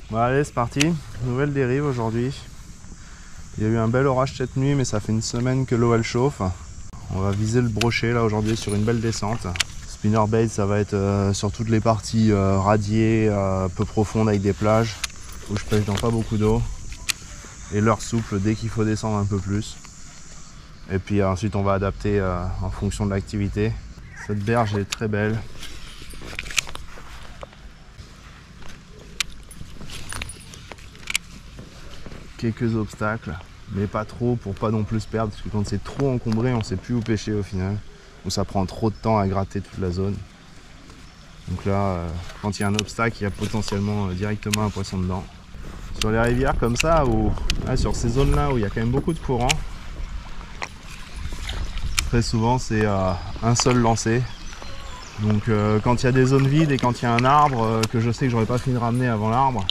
Bon allez, c'est parti, nouvelle dérive aujourd'hui. Il y a eu un bel orage cette nuit, mais ça fait une semaine que l'eau elle chauffe. On va viser le brochet là aujourd'hui sur une belle descente. Spinnerbait, ça va être sur toutes les parties radiées, peu profondes avec des plages où je pêche dans pas beaucoup d'eau. Et l'heure souple dès qu'il faut descendre un peu plus. Et puis ensuite on va adapter en fonction de l'activité. Cette berge est très belle. Quelques obstacles, mais pas trop pour pas non plus se perdre, parce que quand c'est trop encombré on sait plus où pêcher au final, ou ça prend trop de temps à gratter toute la zone. Donc là quand il y a un obstacle il y a potentiellement directement un poisson dedans. Sur les rivières comme ça, ou sur ces zones là où il y a quand même beaucoup de courant, très souvent c'est un seul lancer. Donc quand il y a des zones vides et quand il y a un arbre que je sais que j'aurais pas fini de ramener avant l'arbre,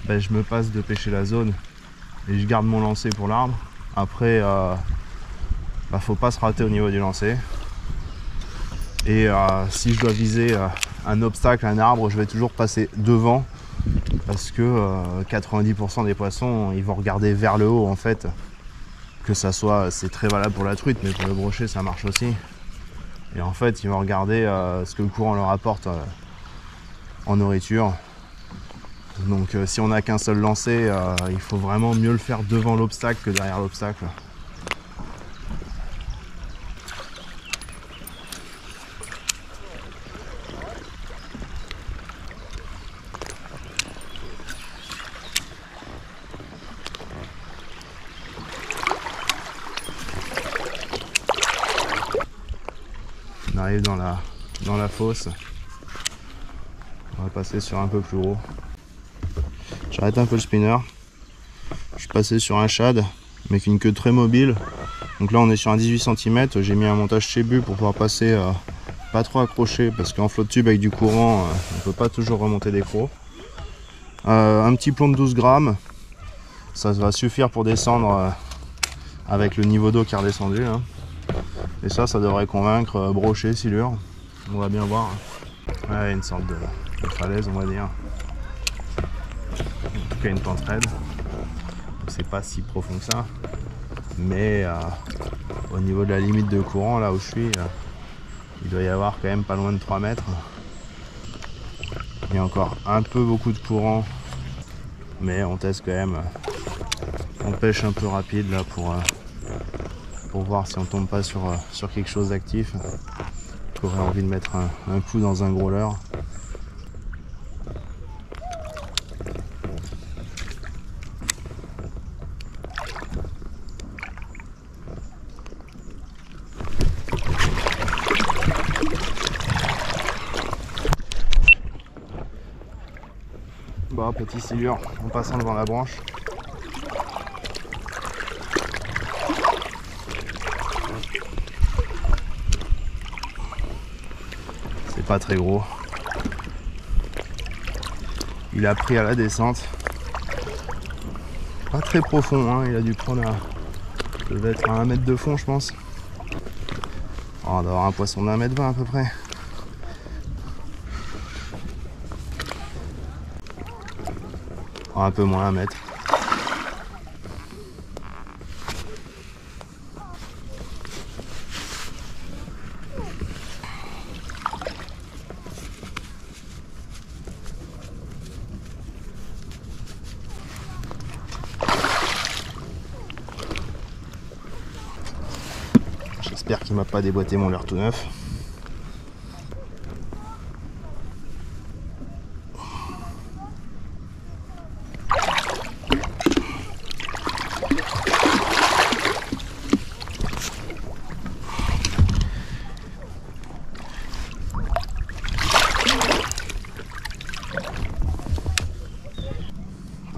ben, je me passe de pêcher la zone et je garde mon lancer pour l'arbre. Après faut pas se rater au niveau du lancer, et si je dois viser un obstacle, un arbre, je vais toujours passer devant, parce que 90% des poissons ils vont regarder vers le haut en fait, que ça soit, c'est très valable pour la truite mais pour le brochet ça marche aussi, et en fait ils vont regarder ce que le courant leur apporte en nourriture. Donc si on n'a qu'un seul lancer, il faut vraiment mieux le faire devant l'obstacle que derrière l'obstacle. On arrive dans la fosse. On va passer sur un peu plus gros. J'arrête un peu le spinner. Je suis passé sur un shad avec une queue très mobile. Donc là on est sur un 18 cm. J'ai mis un montage Chebu pour pouvoir passer pas trop accroché, parce qu'en flotte tube avec du courant on peut pas toujours remonter des crocs. Un petit plomb de 12 grammes. Ça va suffire pour descendre avec le niveau d'eau qui est redescendu là. Et ça devrait convaincre brochet, silure. On va bien voir. Ouais, une sorte de falaise on va dire. En tout cas une pente raide. C'est pas si profond que ça. Mais au niveau de la limite de courant là où je suis, il doit y avoir quand même pas loin de 3 mètres. Il y a encore un peu beaucoup de courant. Mais on teste quand même. On pêche un peu rapide là pour voir si on tombe pas sur quelque chose d'actif. J'aurais envie de mettre un coup dans un gros leurre. Bon, petit silure en passant devant la branche. C'est pas très gros. Il a pris à la descente. Pas très profond, hein. Il a dû prendre ça devait être à 1 mètre de fond je pense. Oh, on doit avoir un poisson d'1 mètre 20 à peu près. Oh, un peu moins, 1 mètre. J'espère qu'il m'a pas déboîté mon leurre tout neuf.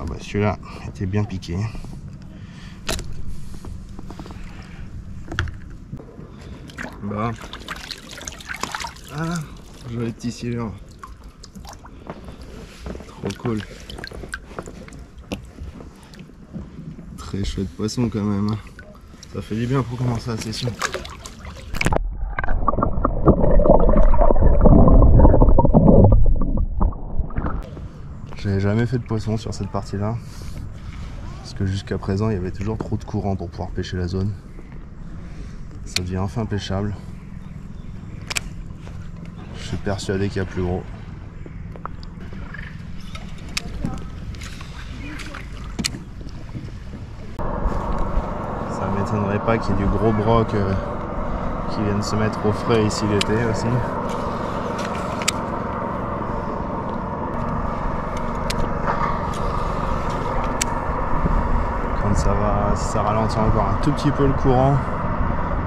Ah bah celui-là était bien piqué. Bah, ah, joli petit silure. Trop cool. Très chouette poisson quand même. Ça fait du bien pour commencer la session. J'avais jamais fait de poisson sur cette partie-là. Parce que jusqu'à présent, il y avait toujours trop de courant pour pouvoir pêcher la zone. Ça devient enfin pêchable. Je suis persuadé qu'il y a plus gros. Ça m'étonnerait pas qu'il y ait du gros broc qui vienne se mettre au frais ici l'été aussi. Si ça ralentit encore un tout petit peu le courant,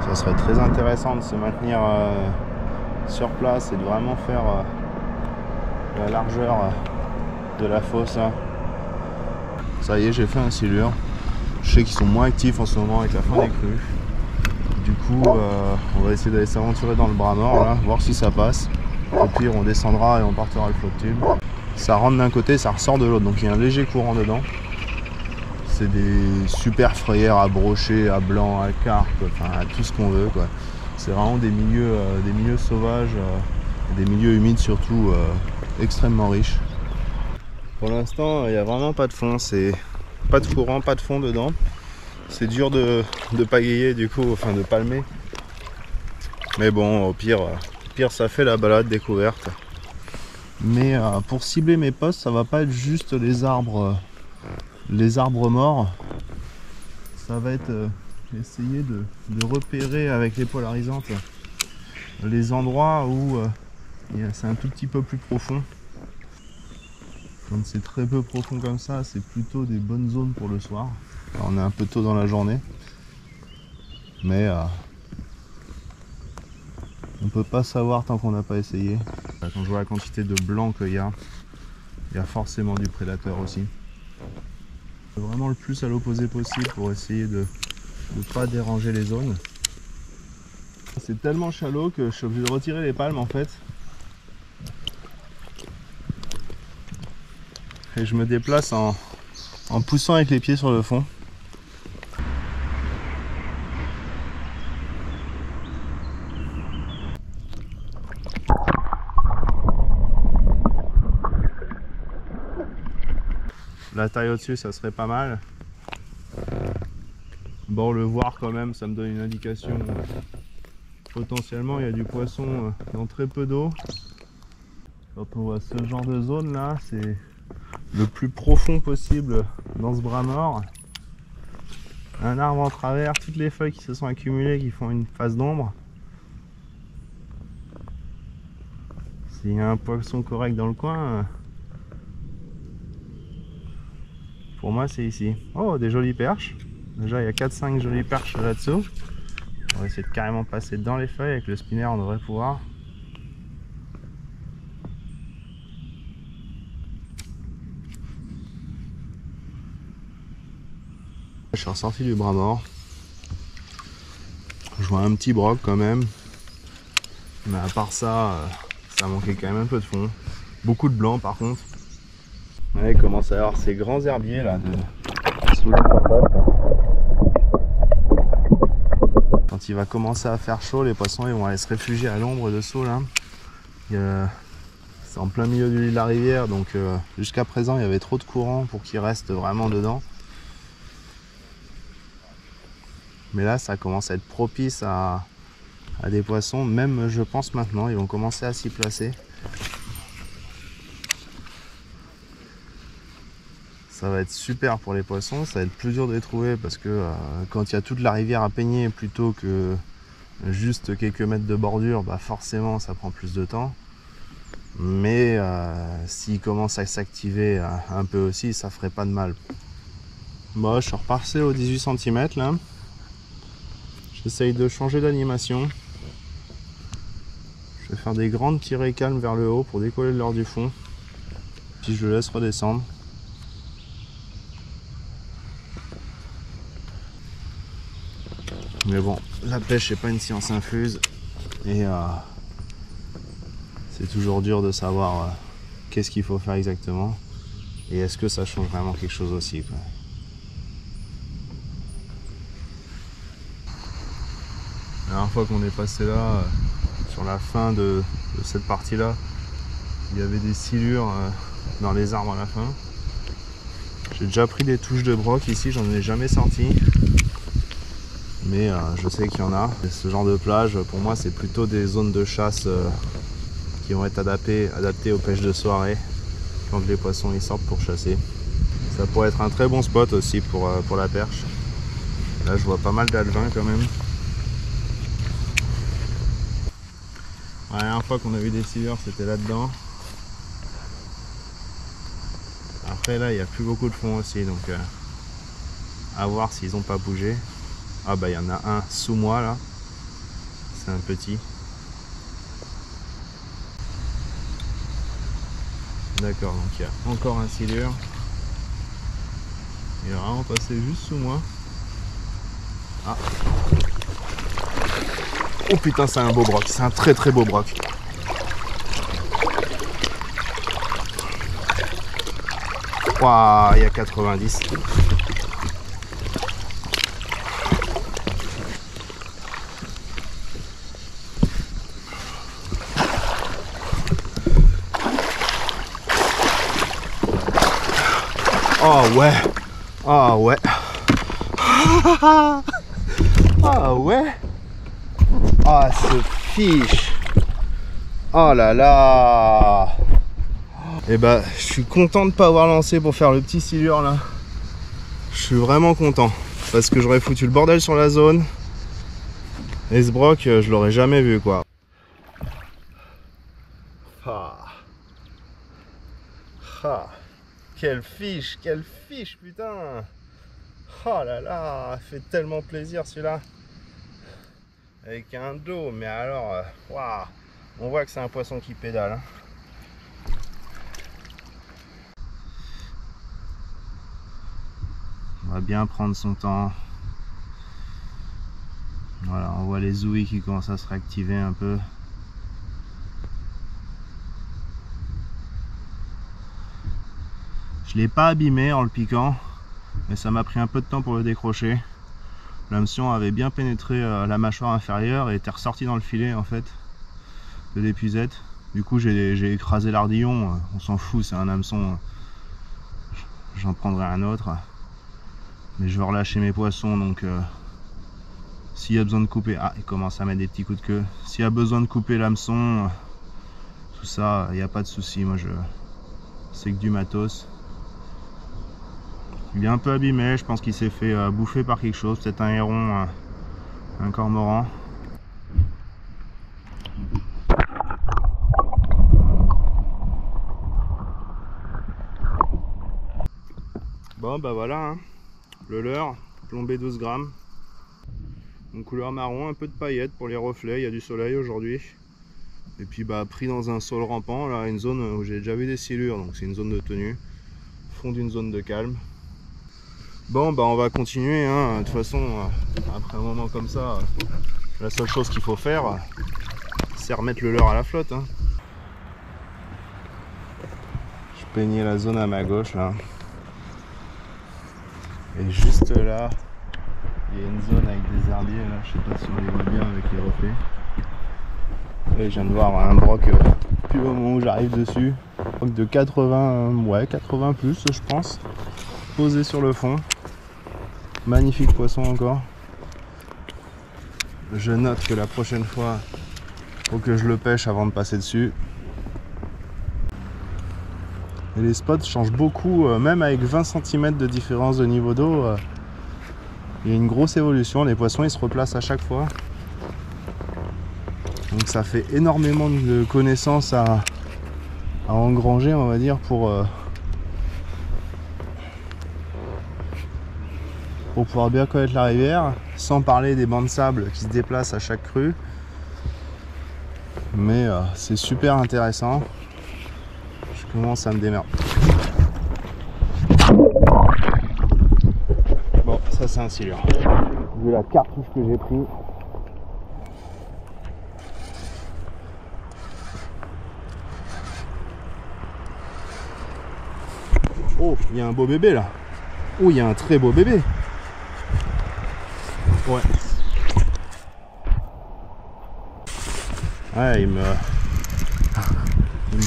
ça serait très intéressant de se maintenir sur place et de vraiment faire la largeur de la fosse. Ça y est, j'ai fait un silure. Je sais qu'ils sont moins actifs en ce moment avec la fin des crues. Du coup, on va essayer d'aller s'aventurer dans le bras mort, là, voir si ça passe. Au pire, on descendra et on partira le flotte tube. Ça rentre d'un côté, ça ressort de l'autre, donc il y a un léger courant dedans. C'est des super frayères à brocher, à blanc, à carpe, enfin à tout ce qu'on veut, quoi. C'est vraiment des milieux sauvages, des milieux humides surtout, extrêmement riches. Pour l'instant, il n'y a vraiment pas de fond, c'est pas de courant, pas de fond dedans. C'est dur de pagayer du coup, enfin de palmer. Mais bon, au pire ça fait la balade découverte. Mais pour cibler mes postes, ça va pas être juste les arbres morts. Ça va être essayer de repérer avec les polarisantes les endroits où c'est un tout petit peu plus profond. Quand c'est très peu profond comme ça, c'est plutôt des bonnes zones pour le soir. Alors, on est un peu tôt dans la journée, mais on peut pas savoir tant qu'on n'a pas essayé. Quand je vois la quantité de blanc qu'il y a forcément du prédateur aussi. Vraiment le plus à l'opposé possible pour essayer de ne pas déranger les zones. C'est tellement shallow que je suis obligé de retirer les palmes en fait. Et je me déplace en poussant avec les pieds sur le fond. La taille au-dessus, ça serait pas mal. Bon, le voir quand même, ça me donne une indication. Potentiellement, il y a du poisson dans très peu d'eau. Quand on voit ce genre de zone là, c'est le plus profond possible dans ce bras mort. Un arbre en travers, toutes les feuilles qui se sont accumulées, qui font une face d'ombre. S'il y a un poisson correct dans le coin, pour moi c'est ici. Oh, des jolies perches. Déjà il y a 4-5 jolies perches là-dessous. On va essayer de carrément passer dans les feuilles. Avec le spinner on devrait pouvoir. Je suis ressorti du bras mort. Je vois un petit broc quand même. Mais à part ça, ça manquait quand même un peu de fond. Beaucoup de blanc par contre. Ouais, il commence à y avoir ces grands herbiers là sous la patate. Quand il va commencer à faire chaud, les poissons ils vont aller se réfugier à l'ombre dessous là. C'est en plein milieu du lit de la rivière, donc jusqu'à présent il y avait trop de courant pour qu'ils restent vraiment dedans. Mais là ça commence à être propice à des poissons, même je pense maintenant, ils vont commencer à s'y placer. Ça va être super pour les poissons, ça va être plus dur de les trouver parce que quand il y a toute la rivière à peigner plutôt que juste quelques mètres de bordure, bah forcément ça prend plus de temps. Mais s'ils commencent à s'activer un peu aussi, ça ferait pas de mal. Bon, je suis repassé aux 18 cm là. J'essaye de changer d'animation. Je vais faire des grandes tirées calmes vers le haut pour décoller l'heure du fond. Puis je le laisse redescendre. Mais bon, la pêche c'est pas une science infuse et c'est toujours dur de savoir qu'est-ce qu'il faut faire exactement et est-ce que ça change vraiment quelque chose aussi, quoi. La dernière fois qu'on est passé là, sur la fin de cette partie là, il y avait des silures dans les arbres à la fin. J'ai déjà pris des touches de broc ici, j'en ai jamais sorti. Mais je sais qu'il y en a. Et ce genre de plage, pour moi, c'est plutôt des zones de chasse qui vont être adaptées aux pêches de soirée quand les poissons ils sortent pour chasser. Ça pourrait être un très bon spot aussi pour la perche. Là, je vois pas mal d'alevins quand même. La dernière fois qu'on a vu des silures, c'était là-dedans. Après, là, il n'y a plus beaucoup de fond aussi, donc à voir s'ils n'ont pas bougé. Ah bah il y en a un sous moi là, c'est un petit. D'accord, donc il y a encore un silure. Il est vraiment passé juste sous moi. Ah. Oh putain, c'est un beau broc, c'est un très très beau broc. Waouh, il y a 90. Oh ouais, ah ouais, ah ouais, ah ce fiche, oh là là. Et bah je suis content de pas avoir lancé pour faire le petit silure là. Je suis vraiment content parce que j'aurais foutu le bordel sur la zone. Et ce broc je l'aurais jamais vu quoi. Ah. Ah. Quelle fiche, putain! Oh là là, fait tellement plaisir celui-là. Avec un dos, mais alors, waouh, on voit que c'est un poisson qui pédale. Hein. On va bien prendre son temps. Voilà, on voit les ouïes qui commencent à se réactiver un peu. Je l'ai pas abîmé en le piquant, mais ça m'a pris un peu de temps pour le décrocher. L'hameçon avait bien pénétré la mâchoire inférieure et était ressorti dans le filet en fait de l'épuisette. Du coup j'ai écrasé l'ardillon, on s'en fout, c'est un hameçon, j'en prendrai un autre. Mais je vais relâcher mes poissons, donc s'il y a besoin de couper, ah il commence à mettre des petits coups de queue. S'il y a besoin de couper l'hameçon, tout ça, il n'y a pas de souci. Moi c'est que du matos. Il est un peu abîmé, je pense qu'il s'est fait bouffer par quelque chose, peut-être un héron, un cormoran. Bon bah voilà, hein. Le leurre, plombé 12 grammes. Une couleur marron, un peu de paillettes pour les reflets, il y a du soleil aujourd'hui. Et puis bah pris dans un sol rampant, là une zone où j'ai déjà vu des silures, donc c'est une zone de tenue. Fond d'une zone de calme. Bon bah on va continuer, hein. De toute façon après un moment comme ça, la seule chose qu'il faut faire c'est remettre le leurre à la flotte. Hein. Je peignais la zone à ma gauche là. Et juste là, il y a une zone avec des herbiers là, je sais pas si on les voit bien avec les reflets. Et je viens de voir un broc puis au moment où j'arrive dessus. Broc de 80, ouais 80 plus je pense. Posé sur le fond. Magnifique poisson encore. Je note que la prochaine fois, faut que je le pêche avant de passer dessus. Et les spots changent beaucoup, même avec 20 cm de différence de niveau d'eau. Il y a une grosse évolution, les poissons ils se replacent à chaque fois. Donc ça fait énormément de connaissances à engranger, on va dire, pour pouvoir bien connaître la rivière, sans parler des bancs de sable qui se déplacent à chaque crue. Mais c'est super intéressant. Je commence à me démerder. Bon, ça c'est un silure. Vu la cartouche que j'ai pris. Oh, il y a un beau bébé là. Oh, il y a un très beau bébé. Ouais. Ouais, il me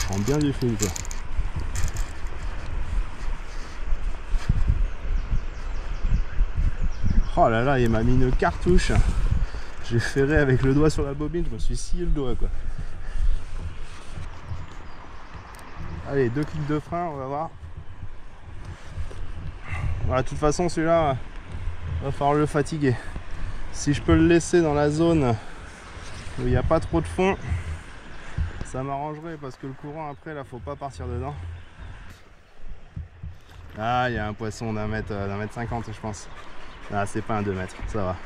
prend bien du fil quoi. Oh là là, il m'a mis une cartouche. J'ai ferré avec le doigt sur la bobine, je me suis scié le doigt quoi. Allez, 2 clics de frein, on va voir. Voilà, de toute façon celui-là, va falloir le fatiguer. Si je peux le laisser dans la zone où il n'y a pas trop de fond, ça m'arrangerait parce que le courant après là faut pas partir dedans. Ah, il y a un poisson d'un mètre 50 je pense. Ah, c'est pas un 2 mètres, ça va.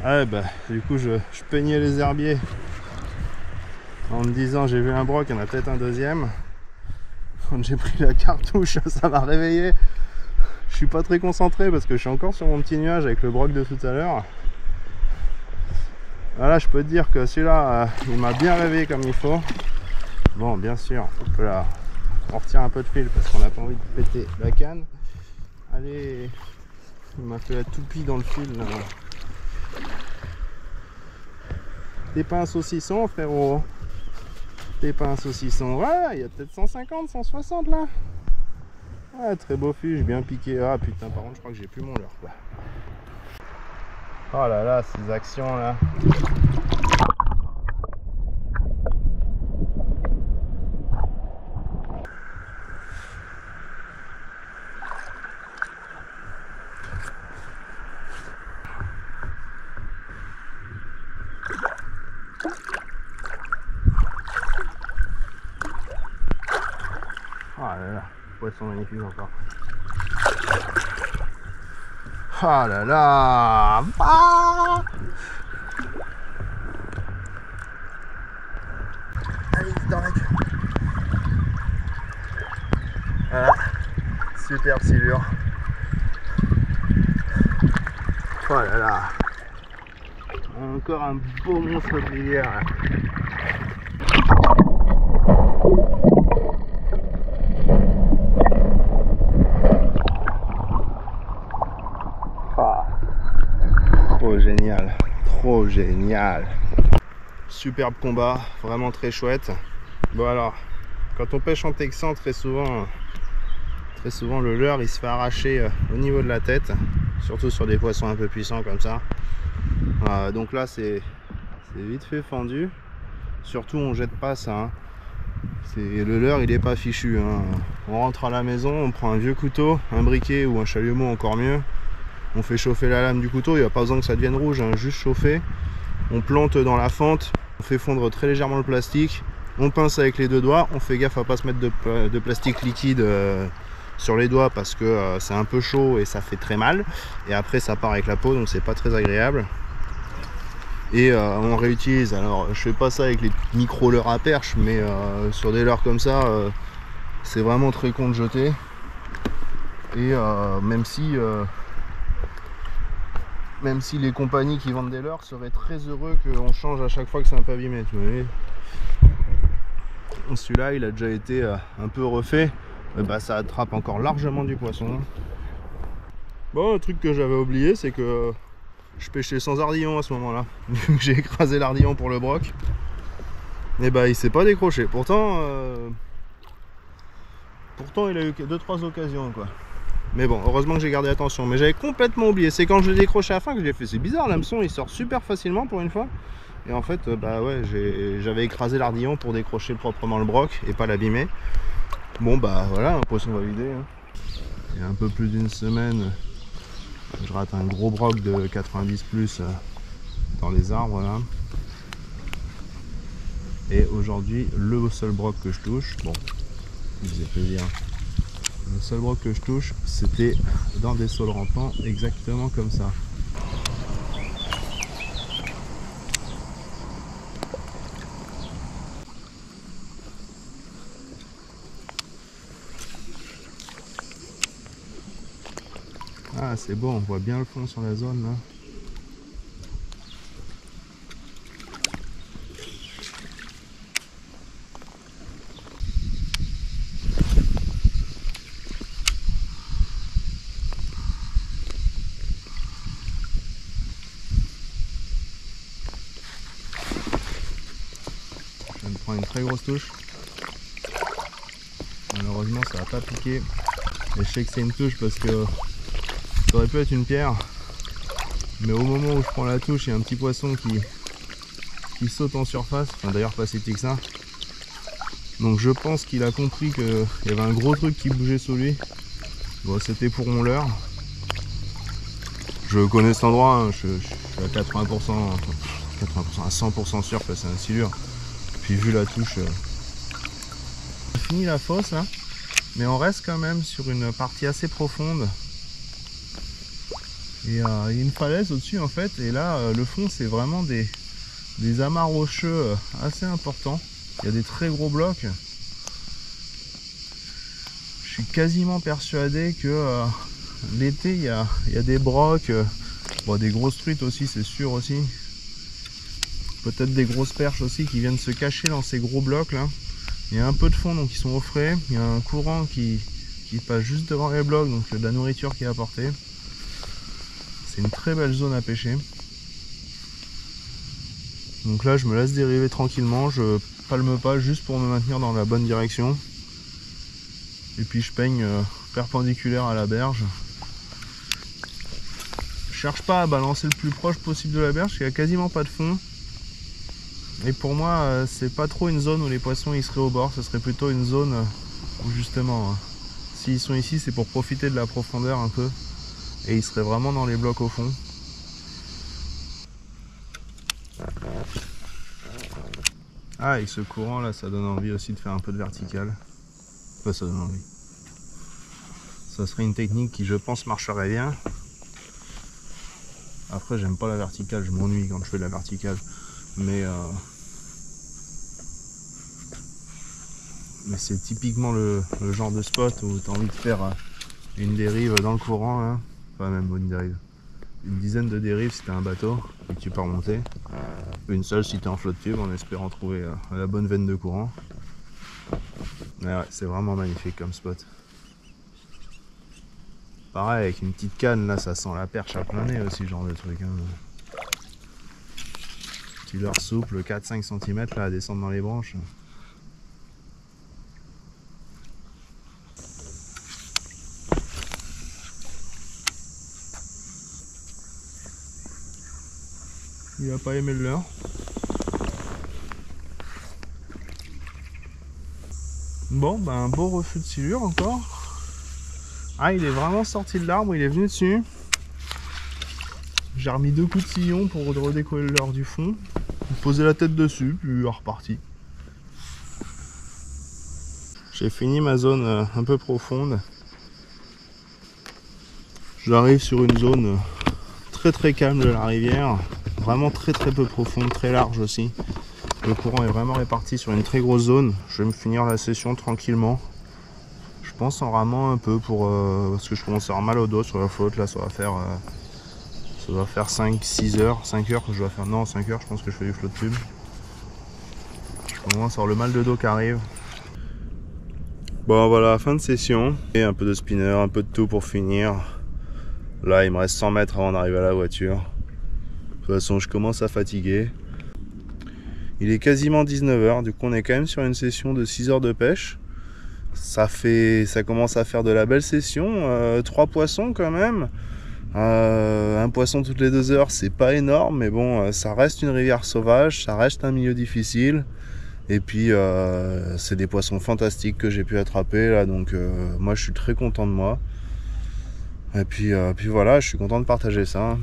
Ouais, bah du coup je peignais les herbiers en me disant j'ai vu un broc, il y en a peut-être un deuxième. Quand j'ai pris la cartouche, ça m'a réveillé. Je suis pas très concentré parce que je suis encore sur mon petit nuage avec le broc de tout à l'heure. Voilà, je peux te dire que celui-là, il m'a bien réveillé comme il faut. Bon, bien sûr, on retire un peu de fil parce qu'on n'a pas envie de péter la canne. Allez, il m'a fait la toupie dans le fil là. T'es pas un saucisson, frérot. T'es pas un saucisson. Ouais, il y a peut-être 150, 160 là. Ah, très beau fiche, bien piqué. Ah putain, par contre, je crois que j'ai plus mon leurre quoi. Oh là là, ces actions là. Oh là là, poisson magnifique encore. Oh là là, ah, allez, dans la queue. Voilà, superbe silure. Oh là là, encore un beau monstre de rivière. Trop génial, trop génial. Superbe combat, vraiment très chouette. Bon alors, quand on pêche en texan, très souvent le leurre il se fait arracher au niveau de la tête, surtout sur des poissons un peu puissants comme ça. Donc là c'est vite fait fendu. Surtout on jette pas ça. Hein. Le leurre il est pas fichu. Hein. On rentre à la maison, on prend un vieux couteau, un briquet ou un chalumeau encore mieux. On fait chauffer la lame du couteau, il n'y a pas besoin que ça devienne rouge, hein, juste chauffer. On plante dans la fente, on fait fondre très légèrement le plastique. On pince avec les 2 doigts, on fait gaffe à pas se mettre de plastique liquide sur les doigts parce que c'est un peu chaud et ça fait très mal. Et après ça part avec la peau, donc c'est pas très agréable. Et on réutilise, alors je fais pas ça avec les micro leurres à perche, mais sur des leurres comme ça, c'est vraiment très con de jeter. Et même si les compagnies qui vendent des leurres seraient très heureux qu'on change à chaque fois que c'est un peu abîmé, tu vois. Celui-là il a déjà été un peu refait, bah, ça attrape encore largement du poisson. Bon, un truc que j'avais oublié, c'est que je pêchais sans ardillon à ce moment là. J'ai écrasé l'ardillon pour le broc et bah il s'est pas décroché. Pourtant il a eu 2-3 occasions quoi. Mais bon, heureusement que j'ai gardé attention. Mais j'avais complètement oublié. C'est quand je l'ai décroché à la fin que j'ai fait. C'est bizarre, l'hameçon il sort super facilement pour une fois. Et en fait, bah ouais, j'avais écrasé l'ardillon pour décrocher proprement le broc et pas l'abîmer. Bon bah voilà, un poisson validé. Hein. Il y a un peu plus d'une semaine, je rate un gros broc de 90 plus dans les arbres là. Et aujourd'hui, le seul broc que je touche, bon, il faisait plaisir. Le seul broc que je touche, c'était dans des saules rampants, exactement comme ça. Ah, c'est beau, on voit bien le fond sur la zone là. Je vais me prendre une très grosse touche. Malheureusement ça n'a pas piqué. Et je sais que c'est une touche parce que ça aurait pu être une pierre. Mais au moment où je prends la touche, il y a un petit poisson qui saute en surface. Enfin, d'ailleurs pas si petit que ça. Donc je pense qu'il a compris qu'il y avait un gros truc qui bougeait sous lui. Bon, c'était pour mon leurre. Je connais cet endroit, hein. Je suis à 80%, à 100% sûr que c'est un silure. Puis vu la touche, j'ai fini la fosse là, mais on reste quand même sur une partie assez profonde. Et il y a une falaise au-dessus en fait, et là le fond c'est vraiment des amas rocheux assez importants. Il y a des très gros blocs. Je suis quasiment persuadé que l'été il y a des brocs, bon, des grosses truites aussi c'est sûr aussi. Peut-être des grosses perches aussi qui viennent se cacher dans ces gros blocs là. Il y a un peu de fond donc ils sont au frais. Il y a un courant qui passe juste devant les blocs, donc de la nourriture qui est apportée. C'est une très belle zone à pêcher. Donc là je me laisse dériver tranquillement, je palme pas juste pour me maintenir dans la bonne direction. Et puis je peigne perpendiculaire à la berge. Je cherche pas à balancer le plus proche possible de la berge parce qu'il n'y a quasiment pas de fond. Et pour moi c'est pas trop une zone où les poissons ils seraient au bord, ce serait plutôt une zone où justement s'ils sont ici c'est pour profiter de la profondeur un peu. Et ils seraient vraiment dans les blocs au fond. Ah, avec ce courant là ça donne envie aussi de faire un peu de vertical. Enfin ça donne envie. Ça serait une technique qui je pense marcherait bien. Après j'aime pas la verticale, je m'ennuie quand je fais de la verticale. Mais c'est typiquement le genre de spot où tu as envie de faire une dérive dans le courant là. Enfin même une dérive. Une dizaine de dérives si tu as un bateau et que tu peux remonter. Une seule si tu es en flotte tube en espérant trouver la bonne veine de courant. Mais ouais, c'est vraiment magnifique comme spot. Pareil avec une petite canne là ça sent la perche à plein nez aussi genre de truc. Hein. Petit leurre souple 4-5 cm là à descendre dans les branches. Il a pas aimé le leurre. Bon, ben un beau refus de silure encore. Ah, il est vraiment sorti de l'arbre, il est venu dessus. J'ai remis 2 coups de sillon pour redécoller le leurre du fond. Poser la tête dessus, puis reparti. J'ai fini ma zone un peu profonde. J'arrive sur une zone très calme de la rivière. Vraiment très peu profonde, très large aussi. Le courant est vraiment réparti sur une très grosse zone. Je vais me finir la session tranquillement. Je pense en ramant un peu parce que je commence à avoir mal au dos sur la flotte. Là ça va faire 5-6 heures, 5 heures que je dois faire. Non 5 heures je pense que je fais du flotte tube. Je commence à avoir le mal de dos qui arrive. Bon voilà, fin de session. Et un peu de spinner, un peu de tout pour finir. Là il me reste 100 mètres avant d'arriver à la voiture. De toute façon je commence à fatiguer. Il est quasiment 19 h, du coup on est quand même sur une session de 6 heures de pêche. Ça commence à faire de la belle session. 3 poissons quand même. Un poisson toutes les 2 heures, c'est pas énorme, mais bon, ça reste une rivière sauvage, ça reste un milieu difficile. Et puis c'est des poissons fantastiques que j'ai pu attraper là, donc moi je suis très content de moi. Et puis voilà, je suis content de partager ça.